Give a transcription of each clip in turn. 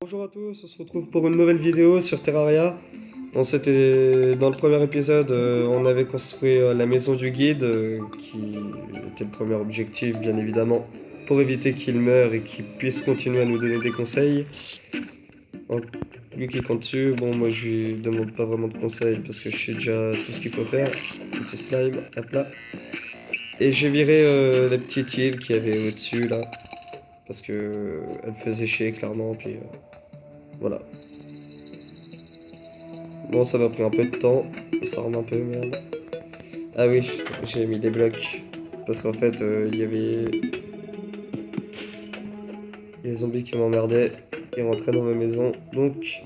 Bonjour à tous, on se retrouve pour une nouvelle vidéo sur Terraria. On s'était dans le premier épisode, on avait construit la maison du guide, qui était le premier objectif, bien évidemment, pour éviter qu'il meure et qu'il puisse continuer à nous donner des conseils. Donc, lui qui compte dessus, bon, moi je lui demande pas vraiment de conseils parce que je sais déjà tout ce qu'il faut faire. Petit slime, hop là. Et j'ai viré la petite île qui avait au-dessus là, parce que elle faisait chier clairement, puis voilà. Bon, ça m'a pris un peu de temps. Ça rend un peu merde. Ah oui, j'ai mis des blocs. Parce qu'en fait, il y avait des zombies qui m'emmerdaient. Ils rentraient dans ma maison. Donc,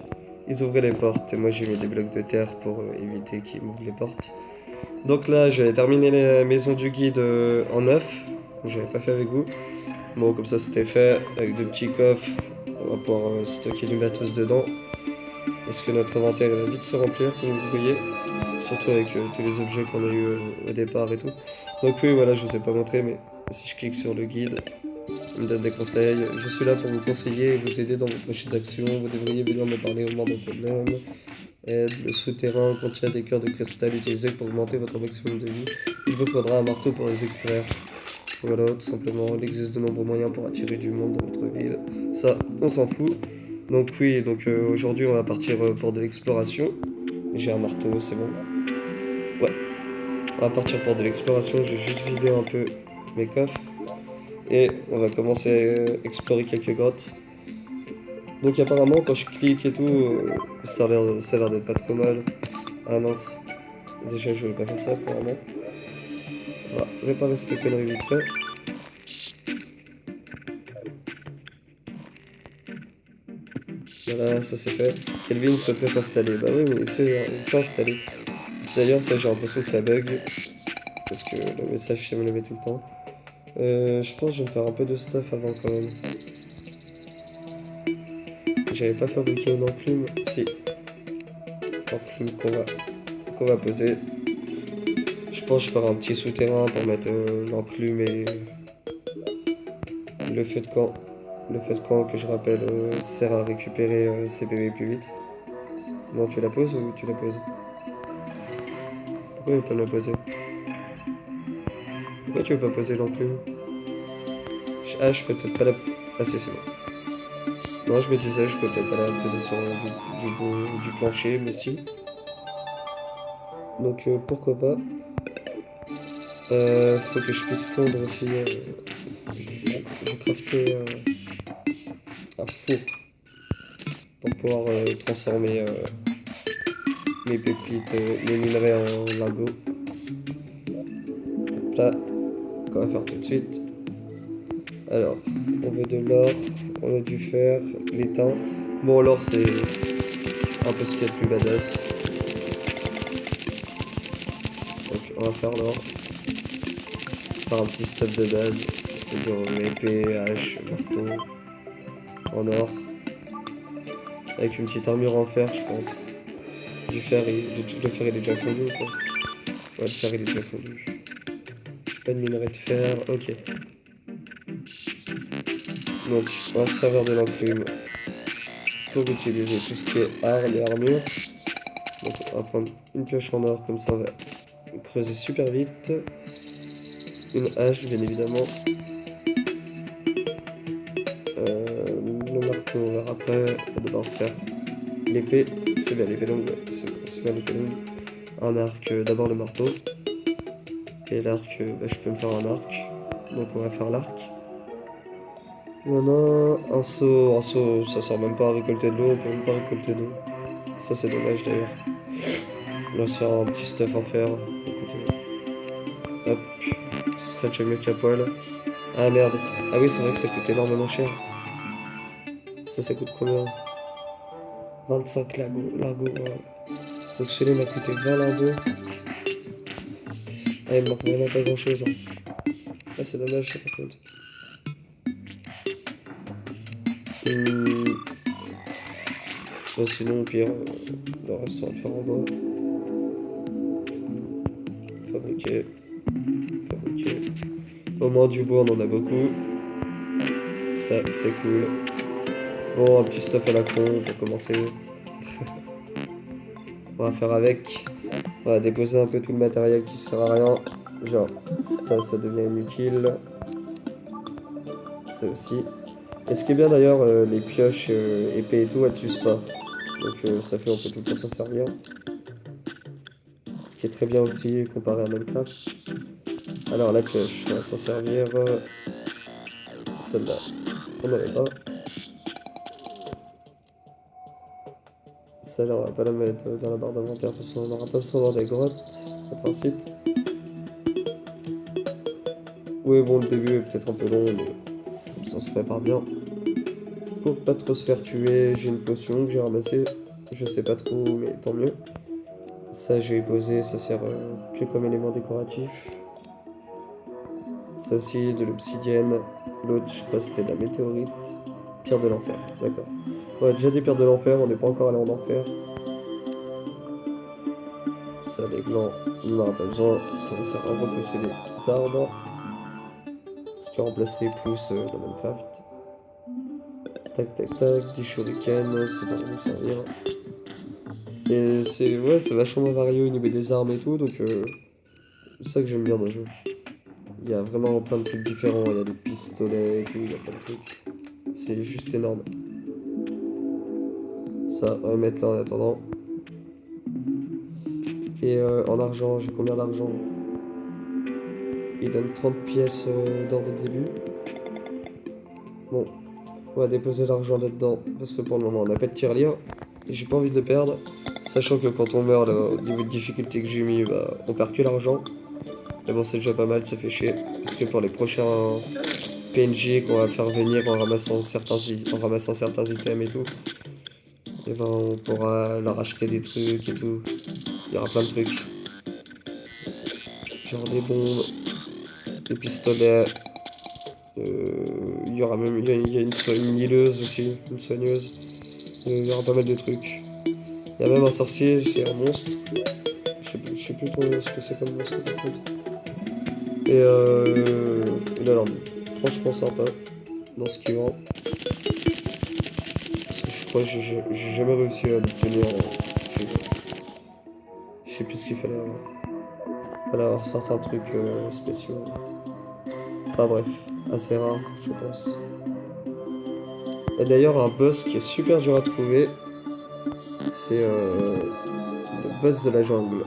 ils ouvraient les portes. Et moi, j'ai mis des blocs de terre pour éviter qu'ils m'ouvrent les portes. Donc là, j'ai terminé la maison du guide en neuf. J'avais pas fait avec vous. Bon, comme ça, c'était fait. Avec deux petits coffres. On va pouvoir stocker du matos dedans. Parce que notre inventaire va vite se remplir, comme vous voyez. Surtout avec tous les objets qu'on a eu au départ et tout. Donc oui, voilà, je vous ai pas montré, mais si je clique sur le guide, il me donne des conseils. Je suis là pour vous conseiller et vous aider dans vos prochaines actions. Vous devriez venir me parler au moment d'un problème. Aide, le souterrain contient des cœurs de cristal utilisés pour augmenter votre maximum de vie. Il vous faudra un marteau pour les extraire. Voilà, tout simplement, il existe de nombreux moyens pour attirer du monde dans votre ville. Ça, on s'en fout. Donc oui, donc aujourd'hui on va partir pour de l'exploration. J'ai un marteau, c'est bon. Ouais, on va partir pour de l'exploration. J'ai juste vidé un peu mes coffres. Et on va commencer à explorer quelques grottes. Donc apparemment quand je clique et tout, ça a l'air d'être pas trop mal. Ah mince, déjà je vais pas faire ça apparemment. On va réparer cette connerie vite fait. Voilà, ça c'est fait. Kelvin souhaiterait s'installer. Bah oui, mais il s'est installé. D'ailleurs ça j'ai l'impression que ça bug. Parce que le message c'est me le met tout le temps. Je pense que je vais me faire un peu de stuff avant quand même. J'avais pas fabriqué une enclume. Si, enclume qu'on va poser. Je pense que je ferai un petit souterrain pour mettre l'enclume et le feu de camp. Le feu de camp que je rappelle sert à récupérer ses bébés plus vite. Non, tu la poses ou tu la poses? Pourquoi il peut me la poser? Pourquoi tu veux pas poser l'enclume? Ah, je peux peut-être pas la... Ah si, c'est bon. Non, je me disais, je peux peut-être pas la poser sur du plancher, mais si. Donc pourquoi pas. Faut que je puisse fondre aussi. J'ai crafté un four pour pouvoir transformer mes pépites, mes minerais en lingots. Là, qu'on va faire tout de suite. Alors, on veut de l'or, on a du fer, l'étain. Bon, l'or, c'est un peu ce qu'il y a de plus badass. Donc, on va faire l'or. Faire un petit stuff de base. C'est-à-dire épée, hache, marteau, en or. Avec une petite armure en fer, je pense. Le fer, il est déjà fondu ou quoi? Ouais, le fer, il est déjà fondu. Je pas de minerai de fer, ok. Donc, un serveur de l'enclume pour utiliser tout ce qui est armes et armure. Donc, on va prendre une pioche en or, comme ça on va creuser super vite. Une hache, bien évidemment. Le marteau, on verra après. On va devoir faire l'épée. C'est bien l'épée longue, ouais. C'est bien l'épée longue. Un arc, d'abord le marteau. Et l'arc, bah, je peux me faire un arc. Donc, on va faire l'arc. Voilà, un seau, ça sert même pas à récolter de l'eau, on peut même pas récolter d'eau. Ça c'est dommage d'ailleurs. On va se faire un petit stuff en fer. Écoutez, hop, ce serait déjà mieux qu'à poil. Ah merde, ah oui c'est vrai que ça coûte énormément cher. Ça coûte combien? 25 lingots, ouais. Donc celui-là m'a coûté 20 lingots. Ah il me manque vraiment pas grand chose, hein. Ah c'est dommage ça par contre. Hum, bon, sinon au pire, le reste on va le faire en bois. Fabriquer, fabriquer. Au moins du bois on en a beaucoup. Ça c'est cool. Bon, un petit stuff à la con pour commencer. On va faire avec. On va déposer un peu tout le matériel qui sert à rien. Genre, ça devient inutile. Ça aussi. Et ce qui est bien d'ailleurs, les pioches épées et tout, elles t'usent pas. Donc ça fait on peut tout le temps s'en servir. Ce qui est très bien aussi comparé à Minecraft. Alors la pioche, on va s'en servir. Celle-là, on n'en avait pas. Celle-là, on va pas la mettre dans la barre d'inventaire parce qu'on n'aura pas besoin dans des grottes, en principe. Oui, bon, le début est peut-être un peu long, mais ça se prépare bien. Pour pas trop se faire tuer, j'ai une potion que j'ai ramassée. Je sais pas trop, mais tant mieux. Ça, j'ai posé, ça sert que comme élément décoratif. Ça aussi, de l'obsidienne. L'autre, je crois, c'était de la météorite. Pierre de l'enfer, d'accord. Ouais, déjà des pierres de l'enfer, on n'est pas encore allé en enfer. Ça, les glands, on n'en a pas besoin. Ça sert à repousser les arbres. Ce qui remplace les pousses dans Minecraft. Tac, tac, tac, des shurikens, ça va nous servir. Et c'est ouais, c'est vachement varié au niveau des armes et tout, donc c'est ça que j'aime bien dans le jeu. Il y a vraiment plein de trucs différents, il y a des pistolets et tout, il y a plein de trucs. C'est juste énorme. Ça, on va mettre là en attendant. Et en argent, j'ai combien d'argent? Il donne 30 pièces d'or dès le début. Bon, on va déposer l'argent là-dedans, parce que pour le moment on n'a pas de tirelire. Et j'ai pas envie de le perdre, sachant que quand on meurt, là, au niveau de difficulté que j'ai mis, bah, on perd que l'argent. Mais bon, c'est déjà pas mal, ça fait chier. Parce que pour les prochains PNJ qu'on va faire venir en ramassant certains items et tout, et ben on pourra leur acheter des trucs et tout. Il y aura plein de trucs. Genre des bombes, des pistolets. Il y aura même il y a une healeuse aussi, une soigneuse. Il y aura pas mal de trucs. Il y a même un sorcier, c'est un monstre. Je sais plus trop ce que c'est comme monstre par contre. Il a l'air franchement sympa dans ce qu'il vend. Parce que je crois que j'ai jamais réussi à l'obtenir. Je sais plus ce qu'il fallait avoir. Il fallait avoir certains trucs spéciaux. Enfin bref, assez rare, je pense. Et d'ailleurs, un boss qui est super dur à trouver, c'est le boss de la jungle.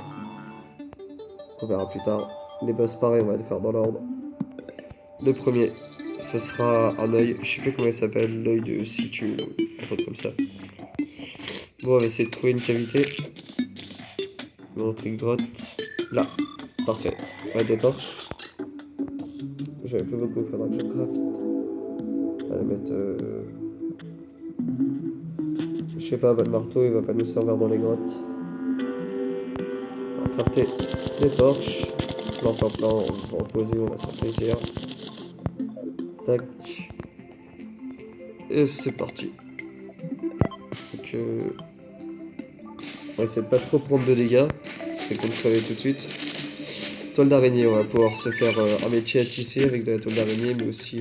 On verra plus tard. Les boss, pareil, on va les faire dans l'ordre. Le premier, ce sera un œil, je sais plus comment il s'appelle, l'œil de Situ, un truc comme ça. Bon, on va essayer de trouver une cavité. Notre grotte. Là, parfait. On va des torches. J'avais plus beaucoup, faudra que je craft. On va mettre. Je sais pas, bah, le marteau il va pas nous servir dans les grottes. On va crafter des torches. Plein, plein, plein. On va en poser, on va s'en plaisir. Tac. Et c'est parti. Donc, on va essayer de pas trop prendre de dégâts. Ça fait qu'on crever tout de suite. Toile d'araignée, on va pouvoir se faire un métier à tisser avec de la toile d'araignée, mais aussi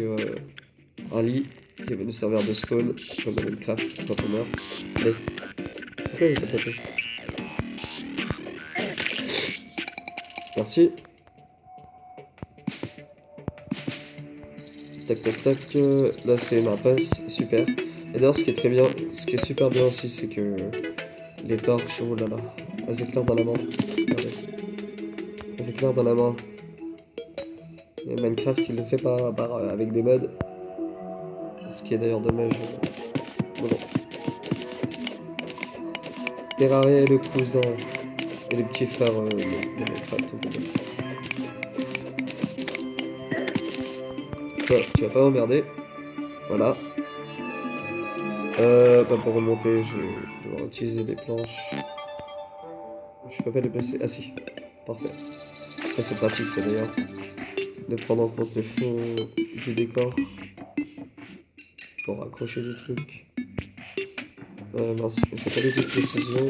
un lit qui va nous servir de spawn, comme dans Minecraft quand on meurt. Allez. Pourquoi il a pas tapé? Merci. Tac tac tac. Là c'est une impasse, super. Et d'ailleurs ce qui est très bien, ce qui est super bien aussi, c'est que les torches, oh là là, elles éclairent dans la main. Regardez. Elles éclairent dans la main. Et Minecraft il le fait pas avec des mods. Ce qui est d'ailleurs dommage. Bon. Terraria est le cousin et le petit frère de Minecraft, on peut dire. Toi, tu vas pas m'emmerder. Voilà. Bah pour remonter, je vais devoir utiliser des planches. Je peux pas les placer. Ah si. Parfait. Ça c'est pratique ça d'ailleurs. De prendre en compte le fond du décor pour accrocher des trucs. Mince, j'ai pas du tout de précision.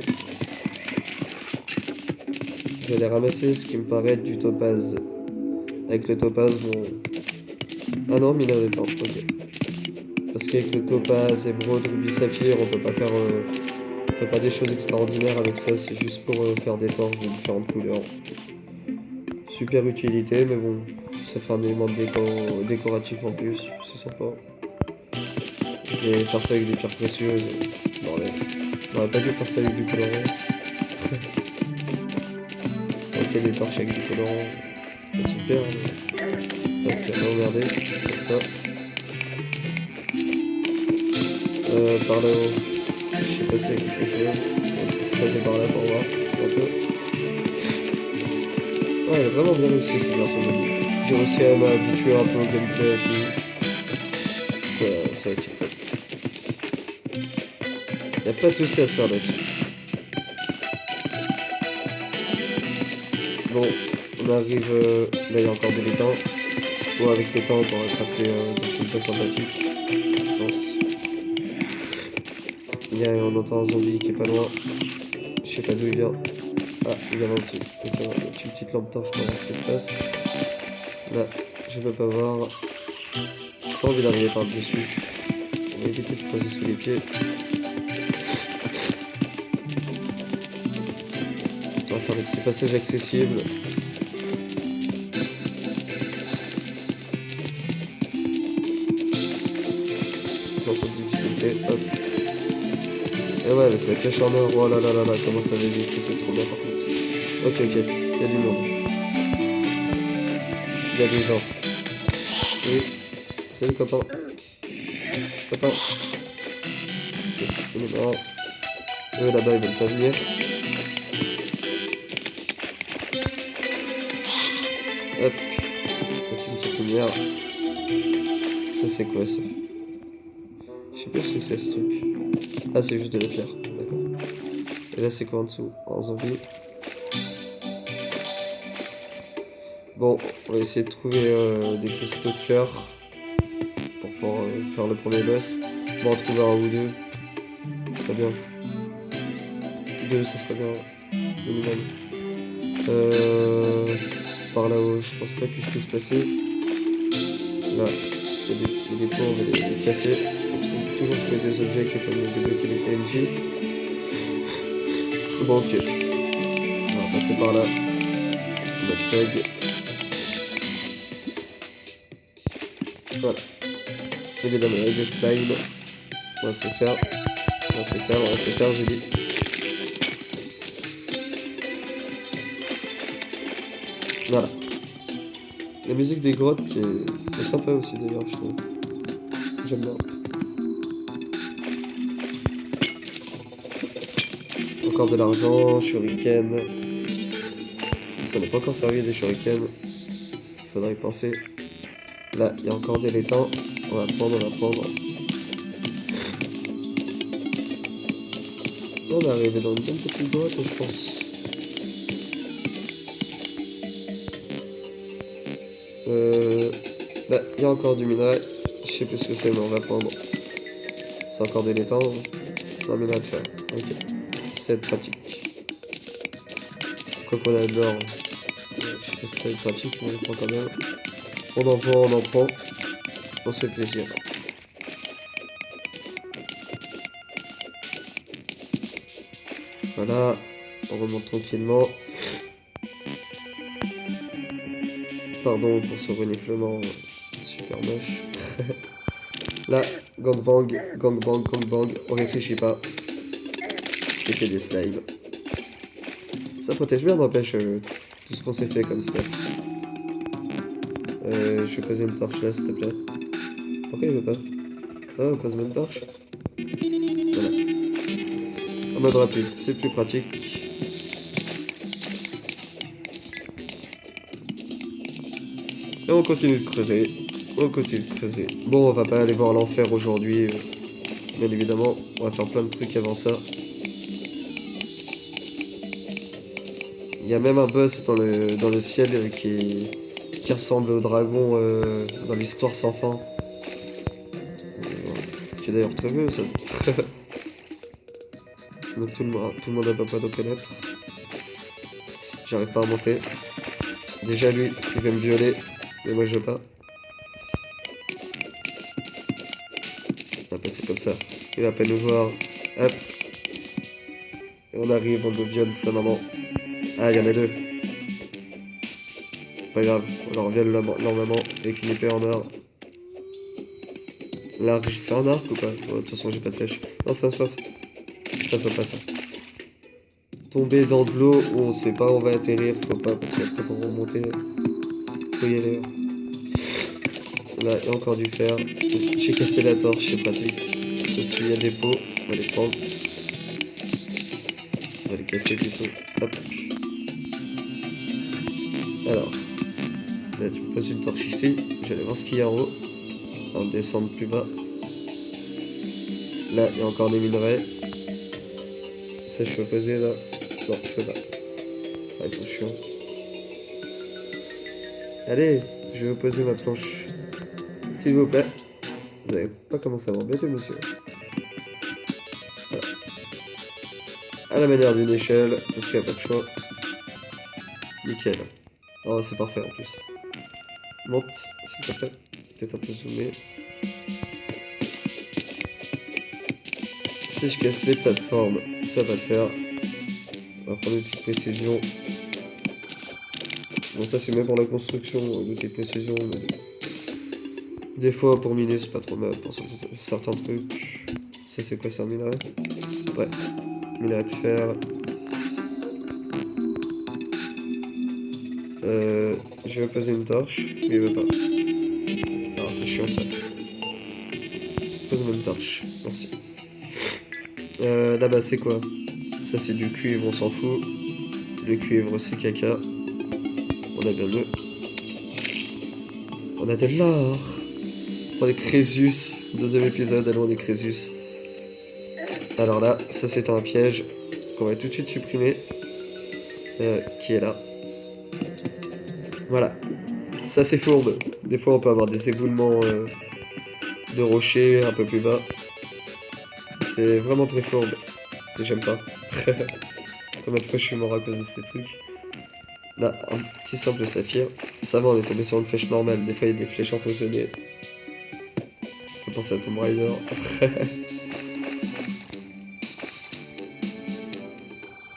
Je vais les ramasser ce qui me paraît être du topaz. Avec le topaz, bon. Ah non, mineur de temps, ok. Parce avec le topaz, émeraude, rubis, saphir, on peut pas faire... on fait pas des choses extraordinaires avec ça, c'est juste pour faire des torches de différentes couleurs. Super utilité, mais bon, ça fait un élément décoratif en plus, c'est sympa. Et faire ça avec des pierres précieuses, bordel. On aurait pas dû faire ça avec du colorant. Ok, des torches avec du colorant, c'est super. Donc, regardez, Insta. Par là-haut, je sais pas s'il y a quelque chose. On va essayer de creuser par là pour voir un peu. Ouais, elle a vraiment bien réussi cette version. J'ai réussi à m'habituer un peu au gameplay et tout. Ça va être TikTok. Y'a pas de soucis à se faire là-dessus. Bon, on arrive. Là, il y a encore de l'étang. Bon, avec l'étang, on pourra crafter des choses pas sympathiques. Je pense. On entend un zombie qui est pas loin. Je sais pas d'où il vient. Ah, il vient en dessous. Donc, une petite lampe torche pour voir ce qui se passe. Là, je peux pas voir. J'ai pas envie d'arriver par-dessus. On va éviter de creuser sous les pieds. On va faire des petits passages accessibles. Sans trop de difficulté. Hop. Et ouais, avec la cache en or. Oh là là là là, comment ça va vite. Ça, c'est trop bien par contre. Ok, ok. Il y a du monde. Il y a des gens. Oui. Salut copain. Copain. Il est mort. Eux là-bas, ils veulent pas venir. Hop. Une petite lumière. Ça, c'est quoi ça? Je sais pas ce que c'est ce truc. Ah, c'est juste de la pierre. D'accord. Et là, c'est quoi en dessous? Un zombie. Bon, on va essayer de trouver des cristaux de cœur pour pouvoir faire le premier boss. Bon, en trouver un ou deux, ce serait bien. Deux, ce serait bien, minimum. Par là-haut, je pense pas que je puisse passer. Là, il y a des points, on va les casser. On peut toujours trouver des objets qui peuvent nous débloquer les PNJ. Bon, ok. On va passer par là. Notre tag. Voilà. Évidemment, avec des slimes. On va se faire. On va se faire, on va se faire, j'ai dit. Voilà. La musique des grottes qui est sympa aussi d'ailleurs, je trouve. J'aime bien. Encore de l'argent, shuriken. Ça n'a pas encore servi des shurikens. Il faudrait y penser. Là, il y a encore des laitins. On va prendre, on va prendre. On est arrivé dans une bonne petite grotte, je pense. Là, il y a encore du minerai. Je sais plus ce que c'est, mais on va prendre. C'est encore des laitins. Un minerai de fer. Ok. C'est pratique. Quoi qu'on a de l'or. Je sais pas si ça va être pratique, mais on le prend quand même. On en prend, on en prend. On se fait plaisir. Voilà, on remonte tranquillement. Pardon pour ce reniflement super moche. Là, gangbang, gangbang, gangbang, on réfléchit pas. C'est que des slimes. Ça protège bien, n'empêche, tout ce qu'on s'est fait comme stuff. Je vais poser une torche là, s'il te plaît. Pourquoi il veut pas? Ah, on pose une torche. Voilà. En mode rapide, c'est plus pratique. Et on continue de creuser. On continue de creuser. Bon, on va pas aller voir l'enfer aujourd'hui. Bien évidemment, on va faire plein de trucs avant ça. Il y a même un boss dans le ciel qui ressemble au dragon dans l'histoire sans fin. Qui est d'ailleurs très beau ça. Donc tout le monde n'a pas de connaître. J'arrive pas à monter. Déjà lui, il veut me violer. Mais moi je veux pas. passer comme ça. Il va pas nous voir. Hop. Et on arrive, on le viole sa maman. Ah, il y en a deux. Pas grave, on leur viole leur maman avec une épée en or. Là, j'ai fait un arc ou pas? De toute façon, j'ai pas de flèche. Non, ça se passe. Ça fait pas ça. Tomber dans de l'eau où on sait pas où on va atterrir, faut pas, parce qu'après pour remonter, faut y aller. Là, il y a encore du fer. J'ai cassé la torche, c'est pratique. Au-dessus, il y a des pots, on va les prendre. On va les casser plutôt. Hop. Alors, là, tu me poses une torche ici. J'allais voir ce qu'il y a en haut. On va descendre plus bas. Là, il y a encore des minerais. Ça, je peux poser là. Non, je peux pas. Ah, ils sont chiants. Allez, je vais poser ma planche. S'il vous plaît. Vous avez pas commencé à m'embêter, monsieur. Voilà. À la manière d'une échelle, parce qu'il n'y a pas de choix. Nickel. Oh, c'est parfait en plus. Monte, s'il te plaît. Peut-être un peu zoomé. Si je casse les plateformes, ça va le faire. On va prendre une petite précision. Bon, ça c'est même pour la construction, l'outil de précision. Mais des fois, pour miner, c'est pas trop mal pour certains trucs. Ça, c'est quoi, c'est un minerai? Ouais. Minerai de fer. Je vais poser une torche, mais il veut pas. Ah, c'est chiant ça. Pose-moi une torche, merci. Là-bas, c'est quoi? Ça, c'est du cuivre, on s'en fout. Le cuivre, c'est caca. On a bien mieux. On a de l'or. On est Crésus. Deuxième épisode, allons, on est Crésus. Alors là, ça c'est un piège qu'on va tout de suite supprimer. Qui est là. Voilà. Ça c'est fourbe. Des fois on peut avoir des éboulements de rochers un peu plus bas. C'est vraiment très fourbe. Et j'aime pas. Combien de fois je suis mort à cause de ces trucs. Là, un petit simple saphir. Ça va, on est tombé sur une flèche normale. Des fois il y a des flèches empoisonnées. Je pense à Tomb Raider.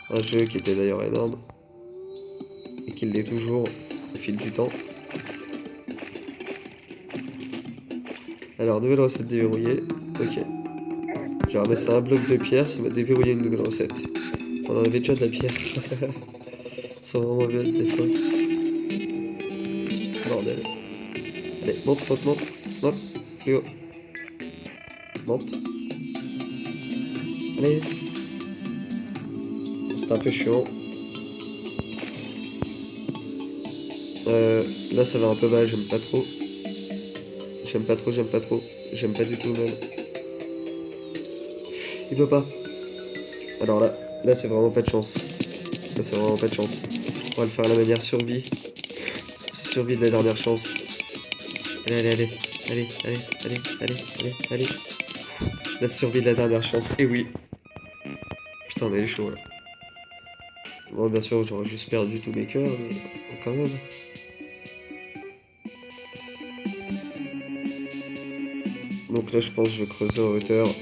Un jeu qui était d'ailleurs énorme. Et qui l'est toujours au fil du temps. Alors, nouvelle recette déverrouillée. Ok. J'ai ramassé un bloc de pierre, ça m'a déverrouillé une nouvelle recette. On en avait déjà de la pierre. Sans vraiment bête des fois. Bordel. Allez, monte, monte, monte. Monte. Plus haut. Monte. Allez. C'est un peu chiant. Là, ça va un peu mal, j'aime pas trop. J'aime pas trop, j'aime pas trop. J'aime pas du tout même. Il veut pas. Alors là c'est vraiment pas de chance. Là c'est vraiment pas de chance. On va le faire à la manière survie. Survie de la dernière chance. Allez, allez, allez. Allez, allez, allez, allez, allez, allez. La survie de la dernière chance. Et oui. Putain, on est chaud là. Bon, bien sûr, j'aurais juste perdu tous mes cœurs, mais quand même. Donc là, je pense que je vais creuser en hauteur.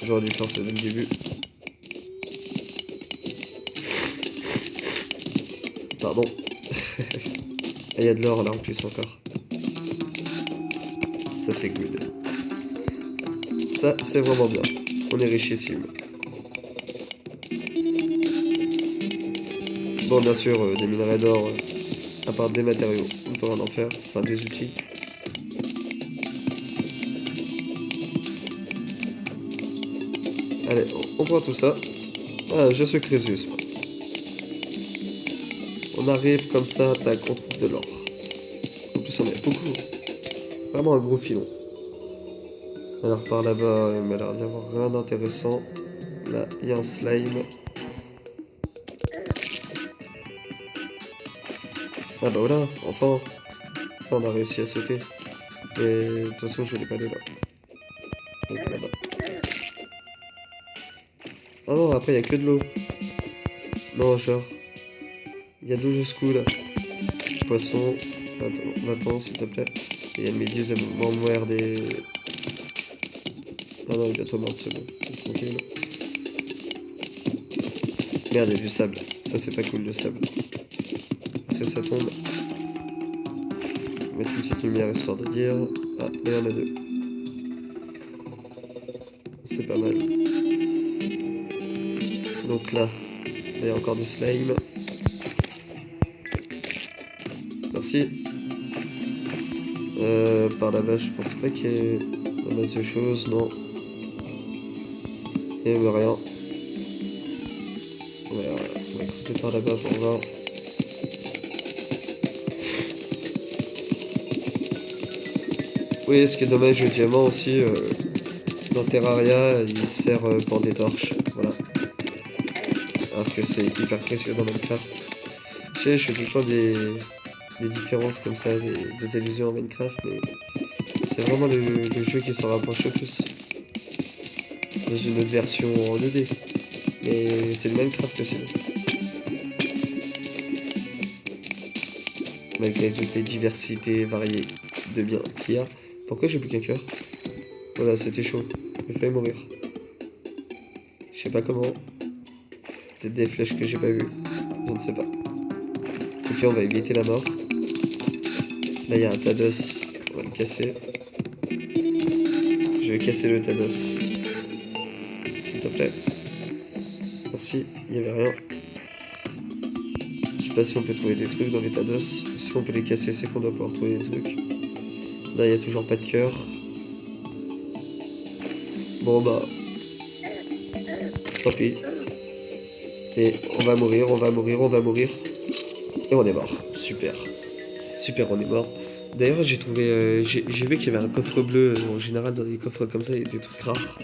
J'aurais dû faire ça dès le début. Pardon. Il y a de l'or là en plus encore. Ça c'est good. Ça c'est vraiment bien. On est richissime. Bon bien sûr des minerais d'or, à part des matériaux, on peut rien en faire. Enfin des outils. Allez, on prend tout ça. Ah, je suis Crésus. On arrive comme ça, tac, on trouve de l'or. En plus on a beaucoup. Vraiment un gros filon. Alors par là-bas, il m'a l'air d'y avoir rien d'intéressant. Là, il y a un slime. Ah bah voilà, enfin. On a réussi à sauter. Et de toute façon, je l'ai pas de là. Donc là-bas. Ah non, après, il y a que de l'eau. Non, genre. Il y a de l'eau jusqu'où là? Poisson. Attends, va-t'en, s'il te plaît. Et il y a une méduse à m'envoyer des. Ah non, il est bientôt mort, c'est bon. Tranquille. Merde, il y a du sable. Ça, c'est pas cool, le sable. Est-ce que ça tombe? On va mettre une petite lumière histoire de dire. Ah, il y en a deux. C'est pas mal. Donc là, il y a encore des slimes. Merci. Par là-bas, je pense pas qu'il y ait un masse de choses, non. Il n'y a rien. On va creuser par là-bas pour voir. Oui, ce qui est dommage, le diamant aussi, dans Terraria, il sert pour des torches. Voilà. Alors que c'est hyper précieux dans Minecraft. Je fais tout le temps des différences comme ça, des allusions à Minecraft, mais c'est vraiment le jeu qui s'en rapproche le plus. Dans une autre version en 2D. Mais c'est le Minecraft aussi. Malgré toutes les diversités variées de biens qu'il y a. Pourquoi j'ai plus qu'un cœur? Voilà, c'était chaud. J'ai failli mourir. Je sais pas comment. Peut-être des flèches que j'ai pas vues. Je ne sais pas. Ok, on va éviter la mort. Là, il y a un tas d'os. On va le casser. Je vais casser le tas d'os. S'il te plaît. Merci, il n'y avait rien. Je sais pas si on peut trouver des trucs dans les tas d'os. Si on peut les casser, c'est qu'on doit pouvoir trouver des trucs. Là, il n'y a toujours pas de cœur. Bon, bah. Tant pis. Et on va mourir, on va mourir, on va mourir. Et on est mort. Super. Super, on est mort. D'ailleurs, j'ai trouvé. J'ai vu qu'il y avait un coffre bleu. En général, dans les coffres comme ça, il y a des trucs rares.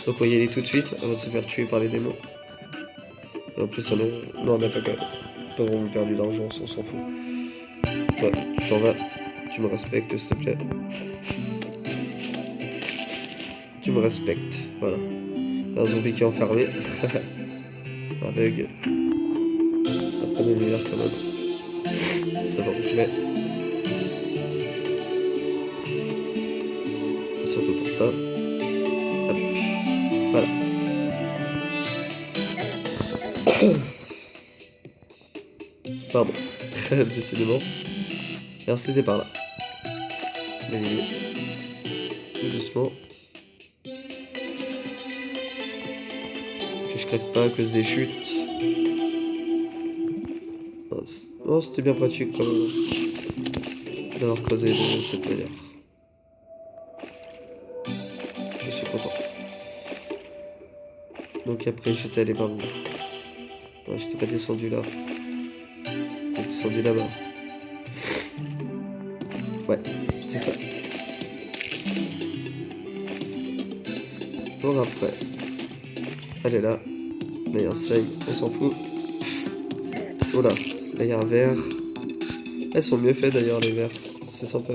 Donc, on va y aller tout de suite avant de se faire tuer par les démons. Et en plus, non, on n'a pas vraiment perdu d'argent, on s'en fout. Toi, tu t'en vas. Tu me respectes, s'il te plaît. Tu me respectes. Voilà. Un zombie qui est enfermé. Un bug. Après, on est quand même. Ça va où je vais. Surtout pour ça. Hop. Voilà. Pardon. Décidément. Alors c'était par là. Allez. Tout doucement. Que je crève pas à cause des chutes. Non, c'était bien pratique quand même. D'avoir creusé de cette manière. Je suis content. Donc après j'étais allé par où? Ouais, j'étais pas descendu là. J'étais descendu là-bas. Ouais, c'est ça. Pour après. Elle est là. Là, il y a un slime, on s'en fout. Oh là, là, il y a un verre. Elles sont mieux faites d'ailleurs, les verres. C'est sympa.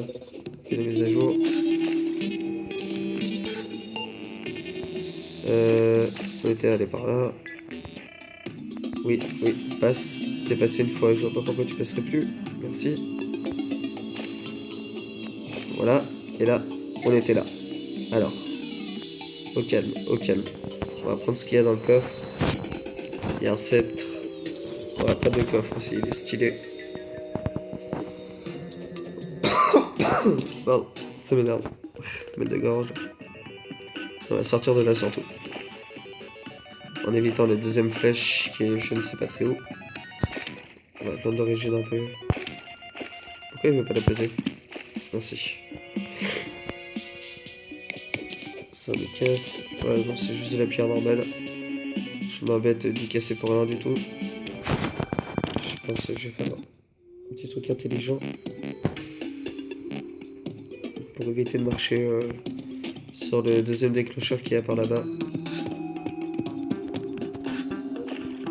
Et les mises à jour. On était allé par là. Oui, passe. T'es passé une fois, je vois pas pourquoi tu passerais plus. Merci. Voilà. Et là, on était là. Alors. Au calme, au calme. On va prendre ce qu'il y a dans le coffre. Il y a un sceptre. On va prendre le coffre aussi, il est stylé. Pardon, ça m'énerve. Mettre de gorge. On va sortir de là surtout. En évitant la deuxième flèche qui est je ne sais pas très haut. On va attendre d'origine un peu. Pourquoi il veut pas la poser? Merci. Ça me casse. Ouais, non, c'est juste de la pierre normale. Je m'embête d'y casser pour rien du tout. Je pense que je vais faire un petit truc intelligent. Pour éviter de marcher sur le deuxième déclencheur qu'il y a par là-bas.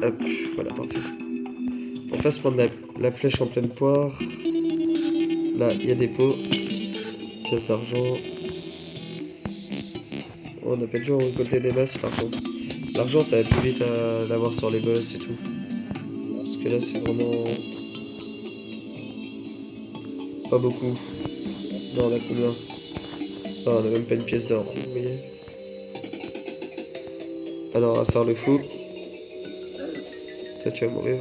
Hop, voilà, parfait. Pour pas se prendre la flèche en pleine poire. Là, il y a des pots. Pièces d'argent. On n'a pas toujours récolté des masses par contre. L'argent, ça va plus vite à l'avoir sur les boss et tout. Parce que là, c'est vraiment... pas beaucoup. Non, on a combien? Ah, on a même pas une pièce d'or, vous voyez. Alors, on va faire le fou. Toi, tu vas mourir.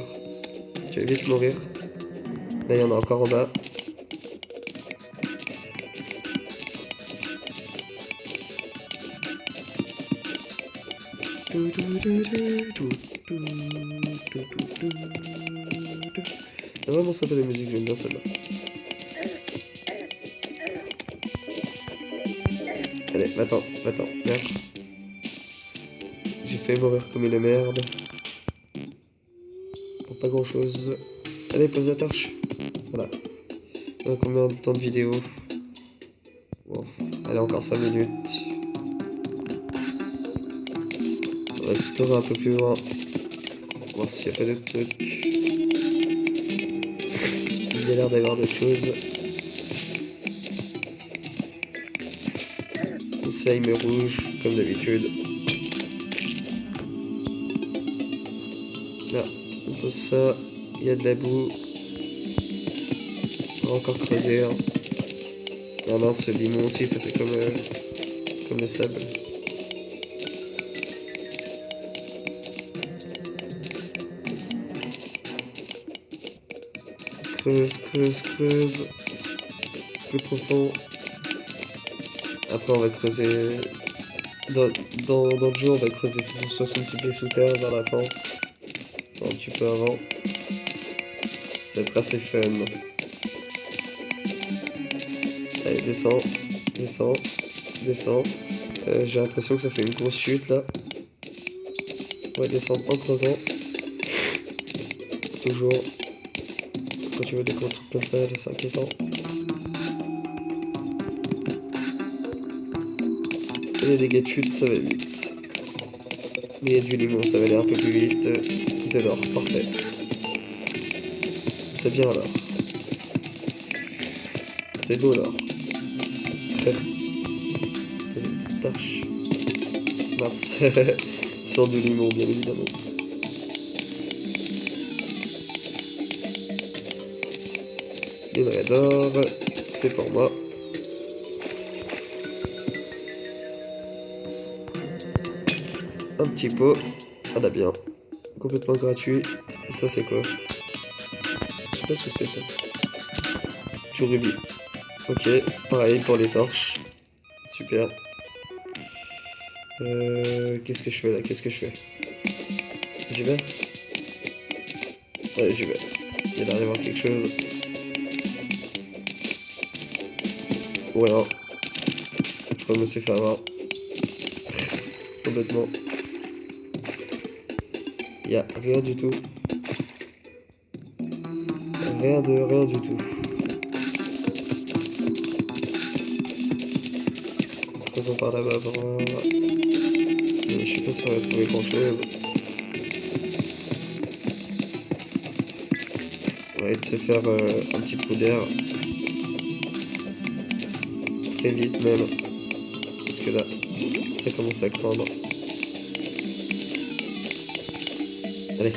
Tu vas vite mourir. Là, il y en a encore en bas. C'est vraiment sympa la musique, j'aime bien celle-là. Allez, va-t'en, merde. J'ai fait mourir comme une merde. Pour pas grand chose. Allez, pose la torche. Voilà. On a combien de temps de vidéo? Bon, allez, encore 5 minutes. On va explorer un peu plus loin. Voir s'il n'y a pas d'autres trucs. Il y a l'air d'avoir d'autres choses. Slime rouge, comme d'habitude. Là, on pose ça. Il y a de la boue. On va encore creuser. Hein. Ah mince, ce limon aussi, ça fait comme le sable. Creuse, creuse, creuse. Plus profond. Après, on va creuser. Dans le jeu, on va creuser 66 pieds sous terre vers la fin. Un petit peu avant. Ça va être assez fun. Allez, descends, descends, descends. J'ai l'impression que ça fait une grosse chute là. On va descendre en creusant. Toujours. Quand tu veux des gros trucs comme ça, c'est inquiétant. Et les dégâts de chute, ça va vite. Mais il y a du limon, ça va aller un peu plus vite. De l'or, parfait. C'est bien l'or. C'est beau l'or. Pose une petite torche. Mince. Sur du limon, bien évidemment. Une raie d'or. C'est pour moi. Un petit pot. On a bien. Complètement gratuit. Et ça, c'est quoi? Je sais pas ce que c'est ça. Du rubis. Ok, pareil pour les torches. Super. Qu'est-ce que je fais là? Qu'est-ce que je fais? J'y vais? Ouais, j'y vais. Il a l'air d'y avoir quelque chose. Ouais, non. Je me suis fait avoir. Complètement. Il y a rien du tout. Rien du tout. Faisons par là-bas. Je sais pas si on va trouver grand chose. On va essayer de se faire un petit trou d'air. Très vite même. Parce que là, ça commence à craindre. Allez.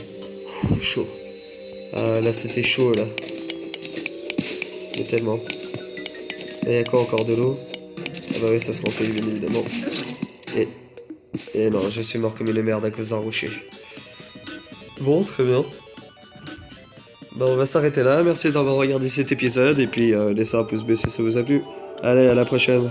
Chaud. Ah là c'était chaud là. Mais tellement. Et il y a quoi encore de l'eau? Ah bah oui ça se remplit bien évidemment. Et non, je suis mort comme une merde à cause d'un rocher. Bon, très bien. Bah on va s'arrêter là, merci d'avoir regardé cet épisode et puis laissez un pouce bleu si ça vous a plu. Allez, à la prochaine.